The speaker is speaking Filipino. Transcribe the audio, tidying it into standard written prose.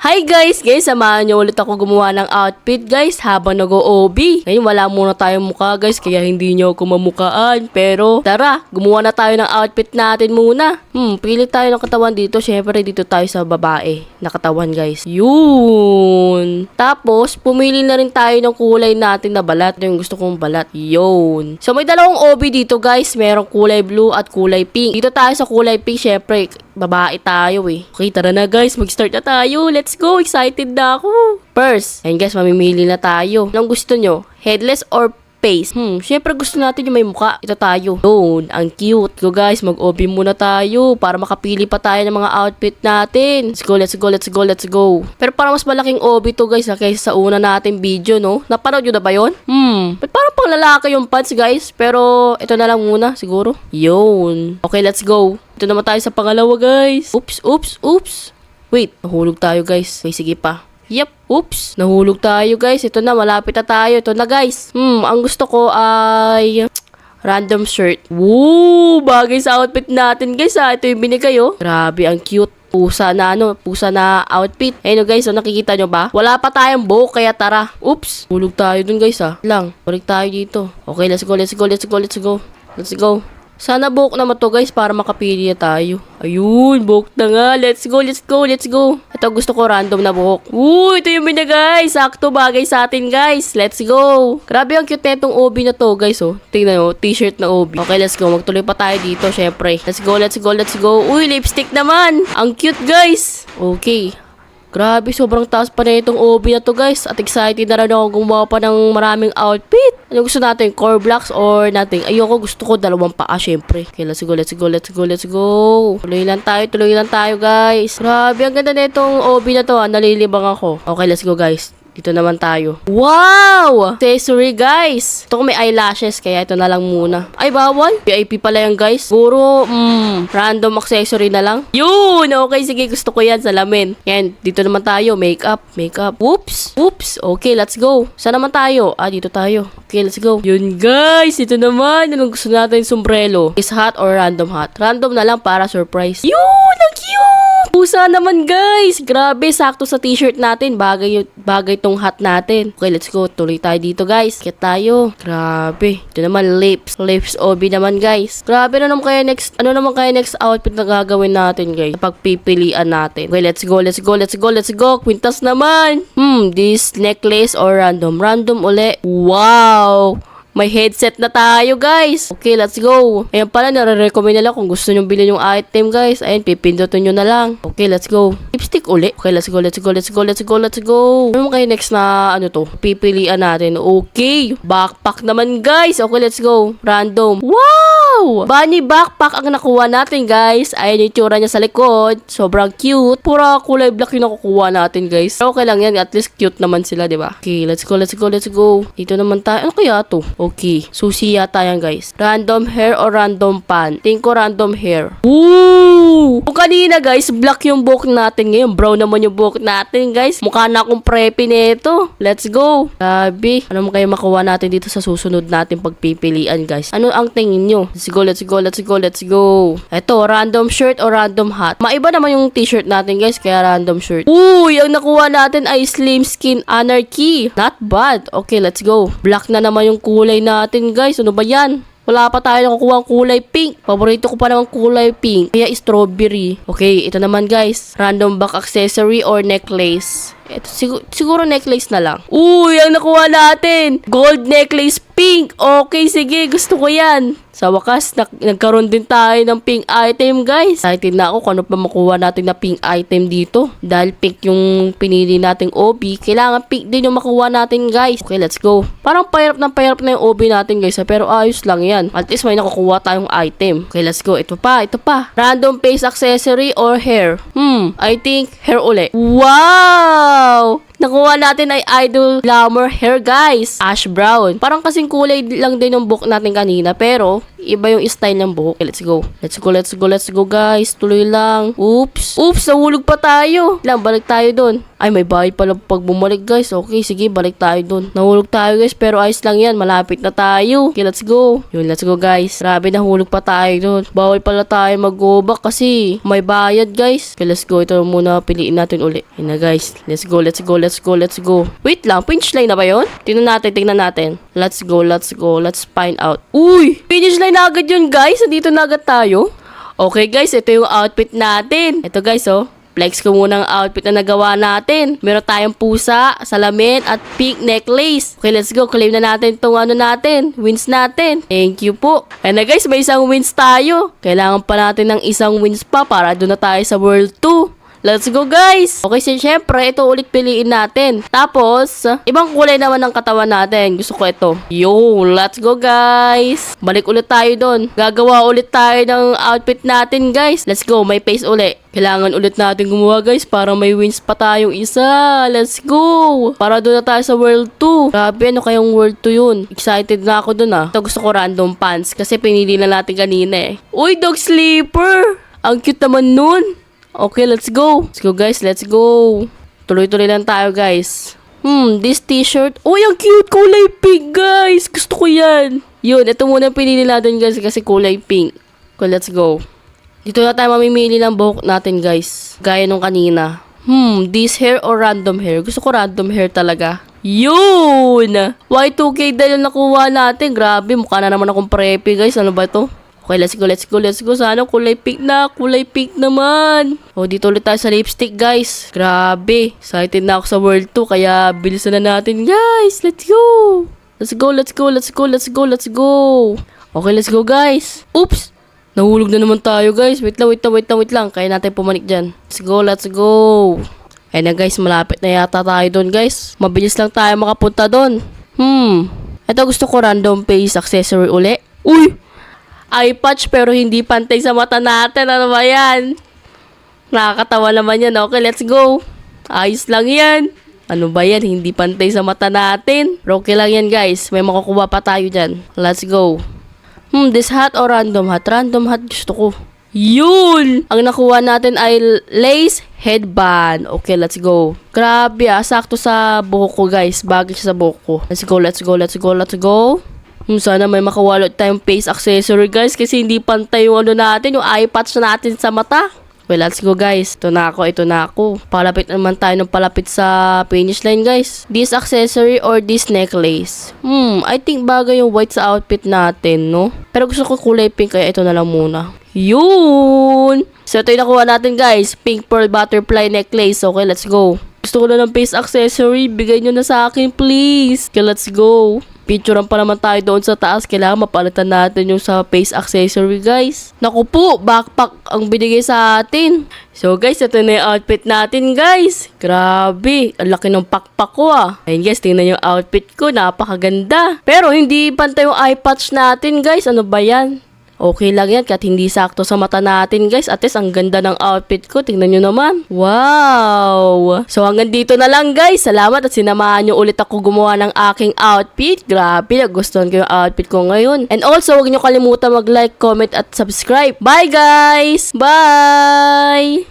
Hi guys, samahan niyo ulit ako gumawa ng outfit guys habang nag-OB. Ngayon wala muna tayong mukha guys, kaya hindi niyo ako mamukaan. Pero tara, gumawa na tayo ng outfit natin muna. Pili tayo ng katawan dito. Syempre dito tayo sa babae na katawan guys. Yun. Tapos pumili na rin tayo ng kulay natin na balat. Ito yung gusto kong balat. Yun. So may dalawang OB dito guys. Merong kulay blue at kulay pink. Dito tayo sa kulay pink. Syempre babae tayo eh. Okay, tara na guys. Mag-start na tayo. Let's go. Excited na ako. First, ayun guys, mamimili na tayo. Anong gusto nyo? Headless or face? Syempre gusto natin yung may muka. Ito tayo. Yun, ang cute. Go guys, mag-OB muna tayo para makapili pa tayo ng mga outfit natin. Let's go, let's go, let's go, let's go. Pero parang mas malaking OB to guys kaysa sa una natin video, no? Napanood nyo na ba yun? Parang pang lalaki yung pants guys. Pero ito na lang muna siguro. Yun. Okay, let's go. Ito naman tayo sa pangalawa guys. Oops. Wait, nahulog tayo guys. Okay, sige pa. Yep, oops. Nahulog tayo guys. Ito na, malapit na tayo. Ito na guys. Ang gusto ko ay random shirt. Woo! Bagay sa outfit natin guys ha. Ito yung binigay oh. Grabe, ang cute. Pusa na outfit. Ayun guys, nakikita nyo ba? Wala pa tayong buhok, kaya tara. Oops, hulog tayo dun guys ha. Balik tayo dito. Okay, let's go. Sana buhok naman to guys para makapili na tayo. Ayun, buhok na nga. Let's go. Ito gusto ko random na buhok. Ito yung binigay. Sakto bagay sa atin guys. Let's go. Grabe ang cute na itong OB na to guys oh. Tingnan mo, t-shirt na OB. Okay, let's go. Magtuloy pa tayo dito syempre. Let's go. Uy, lipstick naman. Ang cute guys. Okay. Grabe, sobrang taas pa na itong OB na to guys. At excited na rin ako gumawa pa ng maraming outfit. Ano gusto natin? Core blocks or nothing? Ayoko, gusto ko dalawang paa syempre. Okay, let's go. Tuloy lang tayo guys. Grabe, ang ganda na itong OB na to. Nalilibang ako. Okay, let's go guys. Dito naman tayo. Wow! Accessory guys. Ito ko may eyelashes kaya ito na lang muna. Ay bawal. VIP pala yan guys. Puro random accessory na lang. Yun! Okay, sige. Gusto ko yan. Salamin. Yan. Dito naman tayo. Makeup. Oops. Okay, let's go. Saan naman tayo? Dito tayo. Okay, let's go. Yun guys. Ito naman. Anong gusto natin? Sombrero. Is hot or random hot? Random na lang para surprise. Yun! Ang cute! Pusa naman guys. Grabe. Sakto sa t-shirt natin. Bagay tong hat natin. Okay, let's go. Tuloy tayo dito, guys. Kaya tayo. Grabe. Ito naman, lips. Lips OB naman, guys. Grabe na naman kaya next, outfit na gagawin natin, guys. Pagpipilian natin. Okay, let's go. Quintas naman. This necklace or random? Random uli. Wow! May headset na tayo, guys. Okay, let's go. Ayan pala, nare-recommend nila kung gusto nyo bilhin yung item, guys. Ayan, pipindutin nyo na lang. Okay, let's go. Lipstick uli. Okay, let's go. Ano kayo next na, pipilian natin. Okay. Backpack naman, guys. Okay, let's go. Random. Wow! Bunny backpack ang nakuha natin, guys. Ayan yung tsura niya sa likod. Sobrang cute. Pura kulay black yung nakukuha natin, guys. Pero okay lang yan. At least cute naman sila, diba? Okay, let's go. Dito naman tayo. Ano kaya to? Okay. Susi yata yan guys. Random hair or random pan? Tingin ko random hair. Woo! Kung kanina guys, black yung buhok natin. Ngayon, brown naman yung buhok natin guys. Mukha na akong preppy nito. Let's go. Grabe. Ano mo kayo makuha natin dito sa susunod natin pagpipilian guys? Ano ang tingin nyo? Let's go. Ito, random shirt or random hat? Maiba naman yung t-shirt natin guys, kaya random shirt. Uy, ang nakuha natin ay Slim Skin Anarchy. Not bad. Okay, let's go. Black na naman yung kulay natin guys. Ano ba yan? Wala pa tayo nakukuha ang kulay pink. Paborito ko pa naman kulay pink. Kaya strawberry. Okay, ito naman guys. Random back accessory or necklace. Ito, siguro necklace na lang. Uy, ang nakuha natin. Gold necklace pink. Okay, sige. Gusto ko yan. Sa wakas, nagkaroon din tayo ng pink item, guys. Excited na ako kung ano pa makuha natin na pink item dito. Dahil pink yung pinili nating OB, kailangan pink din yung makuha natin, guys. Okay, let's go. Parang pahirap na yung OB natin, guys. Pero ayos lang yan. At least may nakukuha tayong item. Okay, let's go. Ito pa. Random face accessory or hair? I think hair uli. Wow! Nakuha natin ay Idol Glamour hair guys. Ash brown. Parang kasing kulay lang din yung buhok natin kanina. Pero iba yung style ng buhok. Okay, let's go guys. Tuloy lang. Oops. Nahulog pa tayo. Balik tayo dun. Ay, may bahay pala pag bumalik guys. Okay, sige, balik tayo dun. Nahulog tayo guys, pero ayos lang yan. Malapit na tayo. Okay, let's go. Yun, let's go guys. Grabe, nahulog pa tayo dun. Bawal pala tayo mag-go back kasi may bayad guys. Okay, let's go. Ito muna, piliin natin uli. Yun na guys. Let's go, let's go, let's go, let's go. Wait lang, finish line na ba yun? Tingnan natin. Let's go, let's go. Let's find out. Uy! Finish line na agad yun guys. Nandito na agad tayo. Okay guys, ito yung outfit natin. Ito guys, oh. Flex ko muna ang outfit na nagawa natin. Meron tayong pusa, salamin, at pink necklace. Okay, let's go. Claim na natin itong wins natin. Thank you po. Ayan na guys, may isang wins tayo. Kailangan pa natin ng isang wins pa para doon na tayo sa World 2. Let's go guys! Okay, so syempre, ito ulit piliin natin. Tapos, ibang kulay naman ng katawan natin. Gusto ko ito. Yo, let's go guys! Balik ulit tayo doon. Gagawa ulit tayo ng outfit natin guys. Let's go, may face ulit. Kailangan ulit natin gumawa guys para may wins pa tayong isa. Let's go! Para doon na tayo sa World 2. Grabe, ano kayong World 2 yun? Excited na ako doon ah. Ito gusto ko random pants kasi pinili na natin kanina eh. Uy, dog sleeper! Ang cute naman nun. Okay, let's go. Let's go guys, let's go. Tuloy-tuloy lang tayo guys. This t-shirt. Uy, ang cute! Kulay pink guys! Gusto ko yan. Yun, ito muna pinili natin guys kasi kulay pink. Okay, let's go. Dito na tayo mamimili ng buhok natin guys. Gaya nung kanina. This hair or random hair? Gusto ko random hair talaga. Yun! Y2K dahil yung nakuha natin. Grabe, mukha na naman akong preppy guys. Ano ba ito? Okay, let's go, let's go, let's go. Sana kulay pink na. Kulay pink naman. Oh, dito ulit tayo sa lipstick, guys. Grabe. Excited na ako sa World 2. Kaya bilisan na natin, guys. Let's go. Let's go, let's go, let's go, let's go, let's go. Okay, let's go, guys. Oops. Nahulog na naman tayo, guys. Wait lang. Kaya natin pumanik dyan. Let's go, let's go. Ayun na, guys. Malapit na yata tayo doon, guys. Mabilis lang tayo makapunta doon. Ito gusto ko random face accessory uli. Uy! Eye patch pero hindi pantay sa mata natin. Ano ba yan? Nakakatawa naman yan. Okay, let's go. Ayos lang yan. Ano ba yan? Hindi pantay sa mata natin. Pero okay lang yan guys. May makukuha pa tayo dyan. Let's go. This hat or random hat? Random hat gusto ko. Yun! Ang nakuha natin ay lace headband. Okay, let's go. Grabe sakto sa buhok ko guys. Bagay siya sa buhok ko. Let's go, let's go, let's go, let's go. Sana may makawalot tayong face accessory guys kasi hindi pantay yung natin, yung eye patch na natin sa mata. Well, let's go guys. Ito na ako. Palapit naman tayo ng palapit sa finish line guys. This accessory or this necklace? I think bagay yung white sa outfit natin, no? Pero gusto ko kulay pink kaya ito na lang muna. Yun! So ito yung nakuha natin guys. Pink pearl butterfly necklace. Okay, let's go. Gusto ko na ng face accessory. Bigay nyo na sa akin please. Okay, let's go. Picturean pa naman tayo doon sa taas. Kailangan mapalitan natin yung sa face accessory guys. Naku po, backpack ang binigay sa atin. So guys, ito na yung outfit natin guys. Grabe, ang laki ng pakpak ko Ayun guys, tingnan yung outfit ko. Napakaganda. Pero hindi pantay yung eye patch natin guys. Ano ba yan? Okay lang yan kahit hindi sakto sa mata natin guys. At least ang ganda ng outfit ko. Tingnan nyo naman. Wow! So hanggang dito na lang guys. Salamat at sinamahan nyo ulit ako gumawa ng aking outfit. Grabe, nagustuhan ko yung outfit ko ngayon. And also, huwag nyo kalimutan mag-like, comment at subscribe. Bye guys! Bye!